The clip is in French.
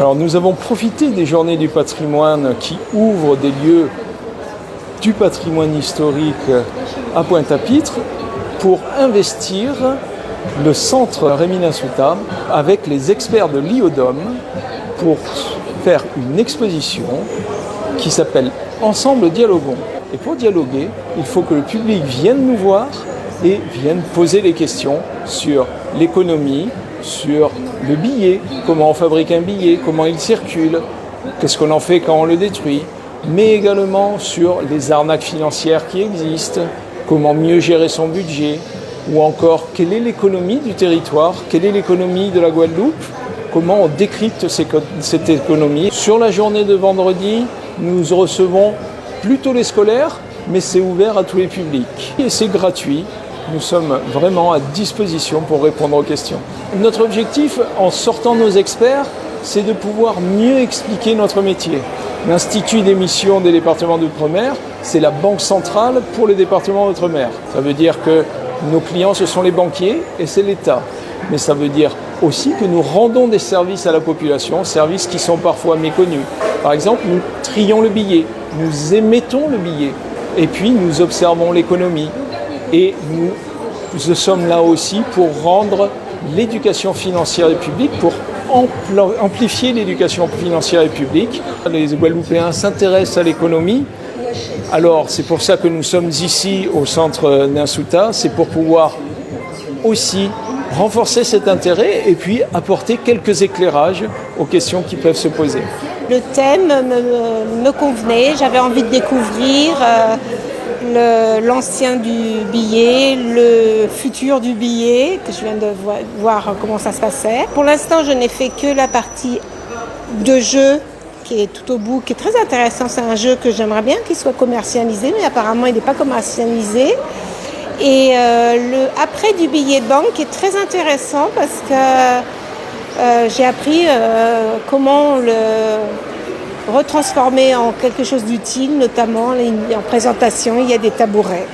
Alors nous avons profité des Journées du patrimoine qui ouvrent des lieux du patrimoine historique à Pointe-à-Pitre pour investir le centre Rémy Ninsouta avec les experts de l'IODOM pour faire une exposition qui s'appelle Ensemble dialoguons. Et pour dialoguer, il faut que le public vienne nous voir et vienne poser des questions sur l'économie, sur le billet, comment on fabrique un billet, comment il circule, qu'est-ce qu'on en fait quand on le détruit, mais également sur les arnaques financières qui existent, comment mieux gérer son budget, ou encore quelle est l'économie du territoire, quelle est l'économie de la Guadeloupe, comment on décrypte cette économie. Sur la journée de vendredi, nous recevons plutôt les scolaires, mais c'est ouvert à tous les publics. Et c'est gratuit. Nous sommes vraiment à disposition pour répondre aux questions. Notre objectif, en sortant nos experts, c'est de pouvoir mieux expliquer notre métier. L'Institut d'émission des départements d'outre-mer, c'est la banque centrale pour les départements d'outre-mer. Ça veut dire que nos clients, ce sont les banquiers et c'est l'État. Mais ça veut dire aussi que nous rendons des services à la population, services qui sont parfois méconnus. Par exemple, nous trions le billet, nous émettons le billet et puis nous observons l'économie. Et nous sommes là aussi pour rendre l'éducation financière du public, pour amplifier l'éducation financière du public. Les Guadeloupéens s'intéressent à l'économie. Alors c'est pour ça que nous sommes ici au centre Ninsouta, c'est pour pouvoir aussi renforcer cet intérêt et puis apporter quelques éclairages aux questions qui peuvent se poser. Le thème me convenait, j'avais envie de découvrir l'ancien du billet, le futur du billet, que je viens de voir comment ça se passait. Pour l'instant, je n'ai fait que la partie de jeu qui est tout au bout, qui est très intéressant. C'est un jeu que j'aimerais bien qu'il soit commercialisé, mais apparemment il n'est pas commercialisé. Et le après du billet banque est très intéressant parce que j'ai appris comment le retransformer en quelque chose d'utile, notamment en présentation, il y a des tabourets.